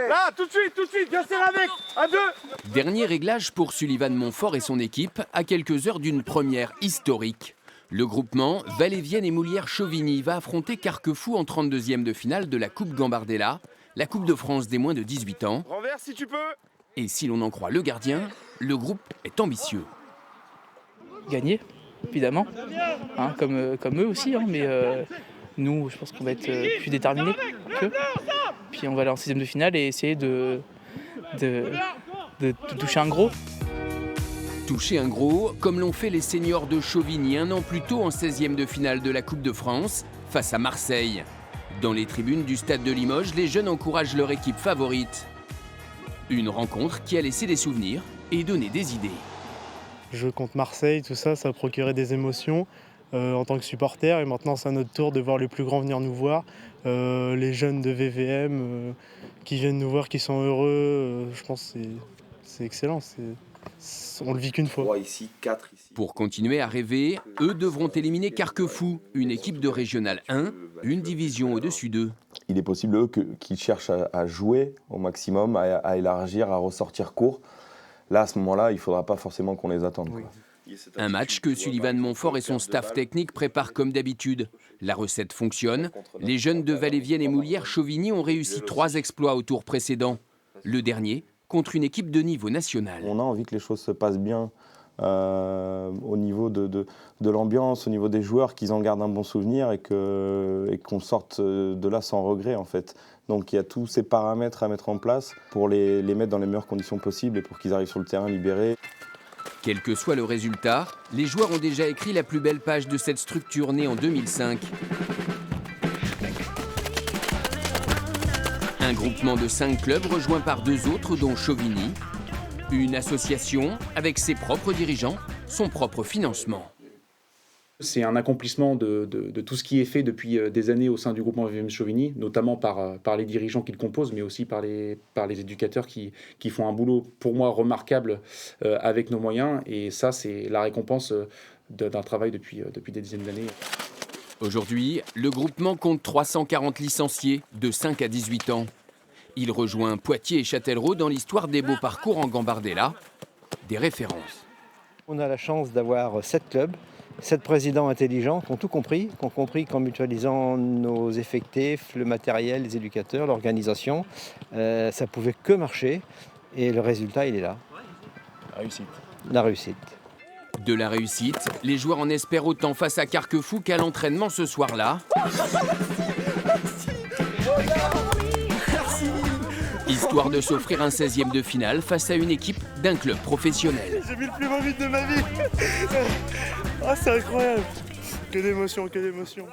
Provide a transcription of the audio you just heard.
Là, tout de suite, viens serrer avec, à 2. Dernier réglage pour Sullivan Montfort et son équipe, à quelques heures d'une première historique. Le groupement Valais-Vienne et Moulières-Chauvigny va affronter Carquefou en 32e de finale de la Coupe Gambardella, la Coupe de France des moins de 18 ans. Renverse si tu peux. Et si l'on en croit le gardien, le groupe est ambitieux. Gagner, évidemment, hein, comme eux aussi, hein, mais nous, je pense qu'on va être plus déterminés qu'eux. Puis on va aller en 6e de finale et essayer de toucher un gros. Toucher un gros, comme l'ont fait les seniors de Chauvigny un an plus tôt en 16e de finale de la Coupe de France, face à Marseille. Dans les tribunes du stade de Limoges, les jeunes encouragent leur équipe favorite. Une rencontre qui a laissé des souvenirs et donné des idées. Jouer contre Marseille, tout ça, ça a procuré des émotions en tant que supporter. Et maintenant, c'est à notre tour de voir les plus grands venir nous voir. Les jeunes de VVM qui viennent nous voir, qui sont heureux. Je pense que c'est excellent. On le vit qu'une fois. 3 ici, 4 ici. Pour continuer à rêver, eux devront éliminer Carquefou, une équipe de Régional 1, une division au-dessus d'eux. Il est possible, eux, qu'ils cherchent à jouer au maximum, à élargir, à ressortir court. Là, à ce moment-là, il ne faudra pas forcément qu'on les attende. Quoi. Un match que Sullivan Montfort et son staff technique préparent comme d'habitude. La recette fonctionne. Les jeunes de Valais-Vienne et Moulières-Chauvigny ont réussi 3 exploits au tour précédent. Le dernier contre une équipe de niveau national. On a envie que les choses se passent bien au niveau de l'ambiance, au niveau des joueurs, qu'ils en gardent un bon souvenir et qu'on sorte de là sans regret en fait. Donc il y a tous ces paramètres à mettre en place pour les mettre dans les meilleures conditions possibles et pour qu'ils arrivent sur le terrain libérés. Quel que soit le résultat, les joueurs ont déjà écrit la plus belle page de cette structure née en 2005. Un groupement de 5 clubs rejoint par 2 autres, dont Chauvigny. Une association avec ses propres dirigeants, son propre financement. C'est un accomplissement de tout ce qui est fait depuis des années au sein du groupement VVM Chauvigny, notamment par les dirigeants qui le composent, mais aussi par les éducateurs qui font un boulot, pour moi, remarquable avec nos moyens. Et ça, c'est la récompense d'un travail depuis des dizaines d'années. Aujourd'hui, le groupement compte 340 licenciés de 5 à 18 ans. Il rejoint Poitiers et Châtellerault dans l'histoire des beaux parcours en Gambardella, des références. On a la chance d'avoir 7 clubs, 7 présidents intelligents qui ont tout compris, qu'en mutualisant nos effectifs, le matériel, les éducateurs, l'organisation, ça pouvait que marcher et le résultat, il est là. La réussite. De la réussite, les joueurs en espèrent autant face à Carquefou qu'à l'entraînement ce soir-là. Histoire de s'offrir un 16e de finale face à une équipe d'un club professionnel. J'ai vu le plus beau but de ma vie. Ah, c'est incroyable. Que d'émotion, que d'émotion.